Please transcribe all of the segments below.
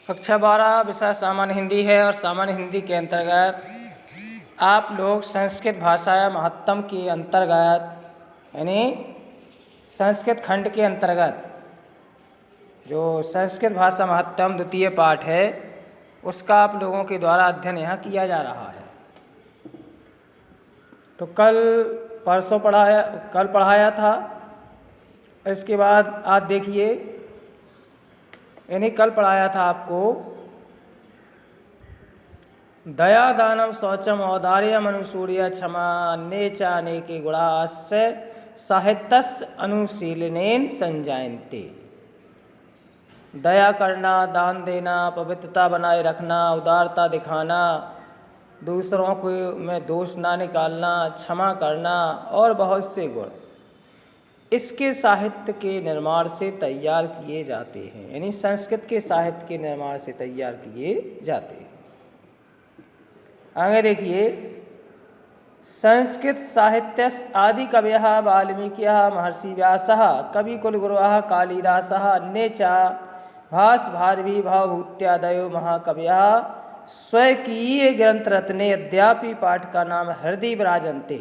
कक्षा 12 विषय सामान्य हिंदी है और सामान्य हिंदी के अंतर्गत आप लोग संस्कृत भाषा या महत्तम के अंतर्गत यानी संस्कृत खंड के अंतर्गत जो संस्कृत भाषा महत्तम द्वितीय पाठ है उसका आप लोगों के द्वारा अध्ययन यहाँ किया जा रहा है। तो कल पढ़ाया था। इसके बाद आज देखिए, यानी कल पढ़ाया था आपको दया दानम शौचम औदार्यम अनुसूर्य क्षमा अन्ये च अनेके गुणास्य साहित्यस्य अनुशीलनेन संजायन्ते। दया करना, दान देना, पवित्रता बनाए रखना, उदारता दिखाना, दूसरों को में दोष ना निकालना, क्षमा करना और बहुत से गुण इसके साहित्य के निर्माण से तैयार किए जाते हैं, यानी संस्कृत के साहित्य के निर्माण से तैयार किए जाते हैं। आगे देखिए, संस्कृत साहित्य आदि कवयः वाल्मीकियः महर्षि व्यासः कविकुलगुरवः कालिदासः अन्ये च भास भारवी भवभूत्यादयो महाकवयः स्वकीय ग्रंथ रत्ने अद्यापि पाठ का नाम हृदय विराजन्ते।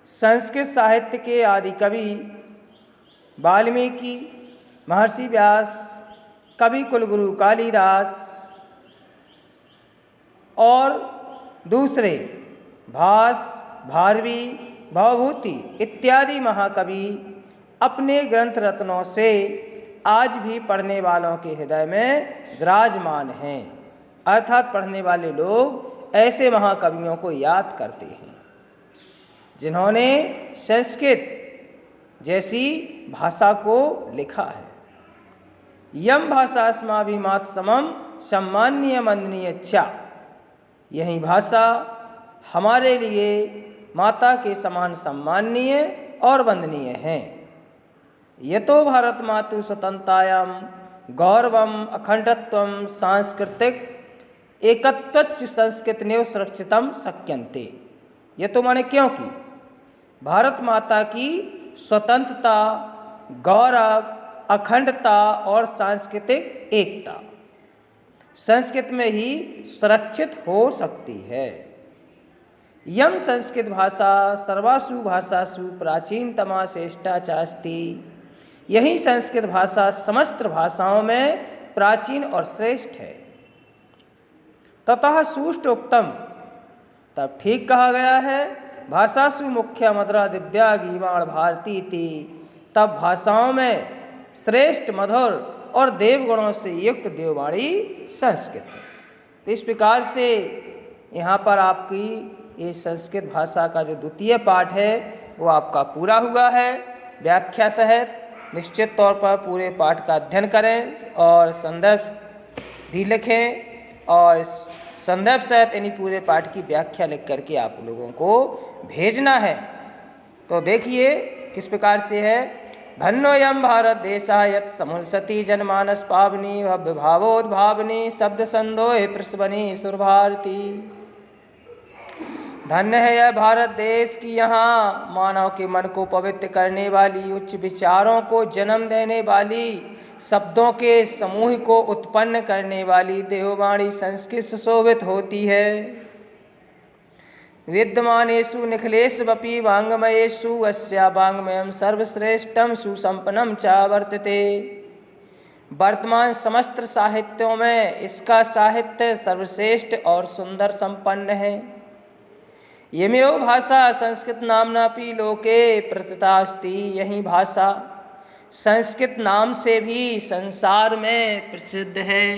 संस्कृत साहित्य के आदि कवि वाल्मीकि, महर्षि व्यास, कवि कुलगुरु कालिदास और दूसरे भास, भारवी, भवभूति इत्यादि महाकवि अपने ग्रंथ रत्नों से आज भी पढ़ने वालों के हृदय में विराजमान हैं। अर्थात पढ़ने वाले लोग ऐसे महाकवियों को याद करते हैं जिन्होंने संस्कृत जैसी भाषा को लिखा है। यम भाषा अस्माभिमात समम सम्मान्य वंदनीय च। यही भाषा हमारे लिए माता के समान सम्माननीय और वंदनीय है। यतो भारत मातु स्वतंत्रतायाम गौरवम अखंडत्वम सांस्कृतिक एकत्वच्च संस्कृतनेव सुरक्षितम शक्यन्ते। ये तो माने क्योंकि भारत माता की स्वतंत्रता, गौरव, अखंडता और सांस्कृतिक एकता संस्कृत में ही सुरक्षित हो सकती है। यम संस्कृत भाषा सर्वासु भाषासु प्राचीनतमा श्रेष्ठा चास्ति। यही संस्कृत भाषा समस्त भाषाओं में प्राचीन और श्रेष्ठ है। ततः सुष्टोक्तम, तब ठीक कहा गया है, भाषासु मुख्य मधुरा दिव्या गीवाण भारती थी। तब भाषाओं में श्रेष्ठ, मधुर और देवगुणों से युक्त देववाणी संस्कृत है। तो इस प्रकार से यहाँ पर आपकी ये संस्कृत भाषा का जो द्वितीय पाठ है वो आपका पूरा हुआ है। व्याख्या सहित निश्चित तौर पर पूरे पाठ का अध्ययन करें और संदर्भ भी लिखें और इस संदर्भ सहित यानी पूरे पाठ की व्याख्या लिख करके आप लोगों को भेजना है। तो देखिए किस प्रकार से है। धन्योऽयं भारत देशः यत् समुल्सति जनमानस पावनी भव्य भावोद्भावनी शब्द संदोहे प्रसवनी सुरभारती। धन्य है यह भारत देश की यहाँ मानव के मन को पवित्र करने वाली, उच्च विचारों को जन्म देने वाली, शब्दों के समूह को उत्पन्न करने वाली देववाणी संस्कृत सुशोभित होती है। विद्यमानेषु निखिलेष्वपि वाङ्मयेषु अस्या वाङ्मयं सर्वश्रेष्ठं सुसंपन्नं च वर्तते। वर्तमान समस्त साहित्यों में इसका साहित्य सर्वश्रेष्ठ और सुंदर संपन्न है। यमेव भाषा संस्कृत नाम्नापि लोके प्रथिता अस्ति। यही भाषा संस्कृत नाम से भी संसार में प्रसिद्ध है।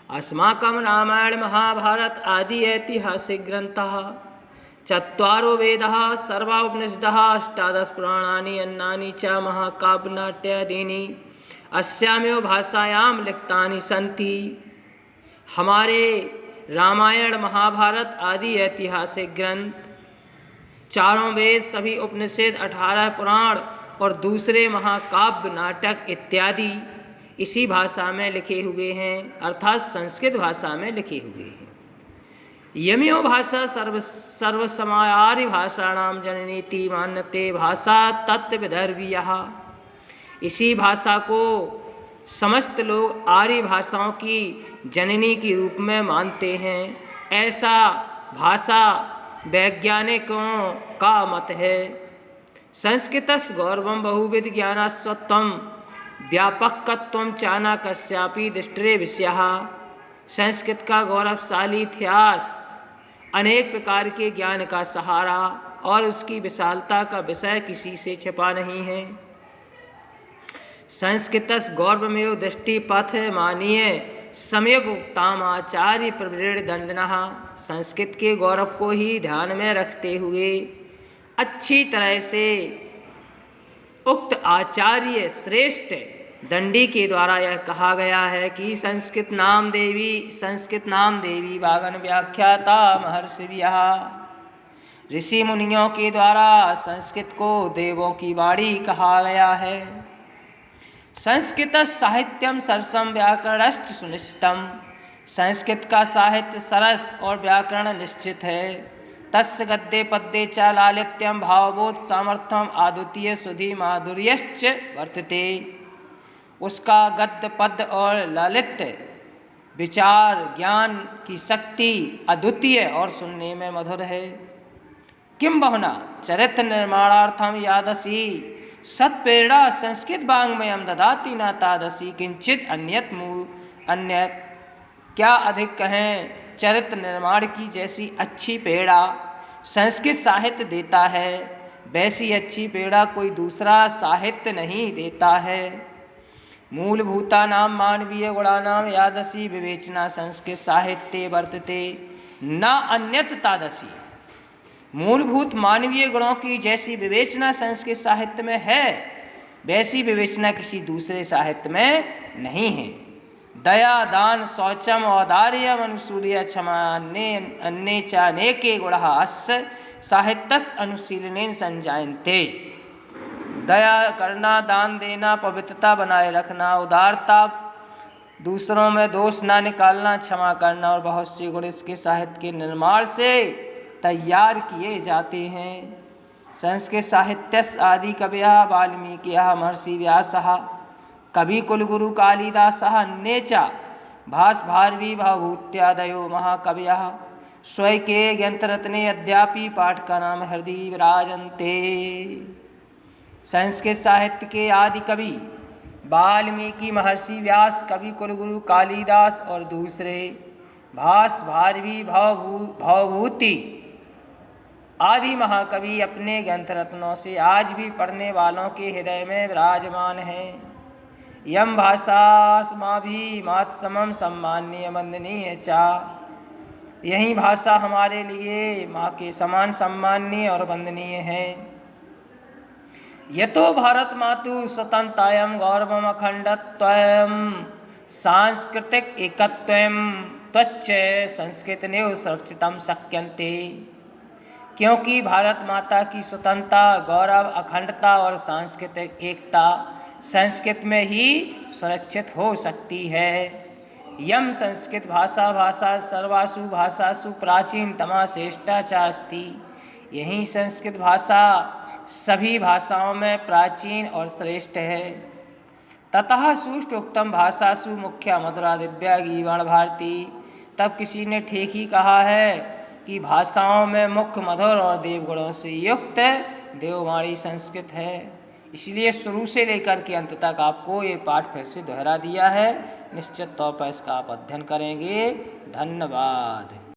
अस्माकं रामायण महाभारत आदि ऐतिहासिक ग्रंथः चत्वारो वेदः सर्वा उपनिषदः अष्टादश पुराणानि अन्यानि च महाकाव्यनाट्यादीनि अस्यामेव भाषायां लिखितानि सन्ति। हमारे रामायण महाभारत आदि ऐतिहासिक ग्रंथ, चारों वेद, सभी उपनिषद, 18 पुराण और दूसरे महाकाव्य, नाटक इत्यादि इसी भाषा में लिखे हुए हैं, अर्थात संस्कृत भाषा में लिखे हुए हैं। यमेव भाषा सर्वसमायारि भाषाणां जननीति मान्यते भाषा तत्त्वविदर्भियः। इसी भाषा को समस्त लोग आर्य भाषाओं की जननी के रूप में मानते हैं, ऐसा भाषा वैज्ञानिकों का मत है। संस्कृतस्य गौरवं बहुविध ज्ञानास्वत्वं व्यापकत्वं चाना कस्यापि दृष्टि विषयः। संस्कृत का गौरवशाली इतिहास, अनेक प्रकार के ज्ञान का सहारा और उसकी विशालता का विषय किसी से छिपा नहीं है। संस्कृतस्य गौरवमेव दृष्टिपथ मानीय सम्यक उक्ताम आचार्य प्रवृण दंडनः। संस्कृत के गौरव को ही ध्यान में रखते हुए अच्छी तरह से उक्त आचार्य श्रेष्ठ दंडी के द्वारा यह कहा गया है कि संस्कृत नाम देवी वागन व्याख्याता महर्षिव्यः। ऋषि मुनियों के द्वारा संस्कृत को देवों की वाणी कहा गया है। संस्कृत साहित्यम सरसम व्याकरणश्च सुनिश्चितम। संस्कृत का साहित्य सरस और व्याकरण निश्चित है। तस्य गद्ये पद्ये च लालित्यम भावबोध सामर्थ्यम अद्वितीय सुधि माधुर्यश्च वर्तते। उसका गद्य पद्य और ललित विचार ज्ञान की शक्ति अद्वितीय और सुनने में मधुर है। किम बहुना चरित्र निर्माणार्थम यादसी सत्प्रेरणा संस्कृत वाङ्मयं ददाति न तादसी किंचित अन्यत। क्या अधिक कहें, चरित्र निर्माण की जैसी अच्छी प्रेरणा संस्कृत साहित्य देता है, वैसी अच्छी प्रेरणा कोई दूसरा साहित्य नहीं देता है। मूलभूतानां मानवीय गुणानां यादसी विवेचना संस्कृत साहित्ये वर्तते न अन्यत तादसी। मूलभूत मानवीय गुणों की जैसी विवेचना संस्कृत साहित्य में है, वैसी विवेचना किसी दूसरे साहित्य में नहीं है। दया दान शौचम औदार्यम अनुसूर्य क्षमा अन्ये च अनेके गुणाः अस्य साहित्यस्य अनुशीलनेन संजायन्ते। दया करना, दान देना, पवित्रता बनाए रखना, उदारता, दूसरों में दोष ना निकालना, क्षमा करना और बहुत से गुण इसके साहित्य के निर्माण से तैयार किए जाते हैं। संस्कृत साहित्यस्य आदि कवयः वाल्मीकिः महर्षि व्यासः कवि कुलगुरु कालिदासः अन्ये च भास भारवी भवभूत्यादयो महाकवयः स्वैके ग्रंथरत्ने अद्यापि पाठकानां हृदि विराजन्ते। संस्कृत साहित्य के आदि कवि वाल्मीकि, महर्षि व्यास, कवि कुलगुरु कालिदास और दूसरे भास भारवी भवभूति आदि महाकवि अपने ग्रंथ रत्नों से आज भी पढ़ने वालों के हृदय में विराजमान हैं। यम भाषास्माभि मातसमम सम्मान्य वंदनीय चा। यही भाषा हमारे लिए माँ के समान सम्मान्य और वंदनीय है। यतो भारत मातु स्वतंत्रतायां गौरवम अखंडत्वं सांस्कृतिक एकत्वं त्वच्च संस्कृत नेव सुरक्षितम शक्यन्ते। क्योंकि भारत माता की स्वतंत्रता, गौरव, अखंडता और सांस्कृतिक एकता संस्कृत में ही सुरक्षित हो सकती है। यम संस्कृत भाषा सर्वासु भाषासु प्राचीनतमा श्रेष्ठा च अस्ति। यही संस्कृत भाषा सभी भाषाओं में प्राचीन और श्रेष्ठ है। ततः सुष्ट उक्तम भाषासु मुख्या मधुरा दिव्या गीवण भारती। तब किसी ने ठीक ही कहा है कि भाषाओं में मुख्य मधुर और देवगुणों से युक्त देववाणी संस्कृत है। इसलिए शुरू से लेकर के अंत तक आपको ये पाठ फिर से दोहरा दिया है। निश्चित तौर पर इसका आप अध्ययन करेंगे। धन्यवाद।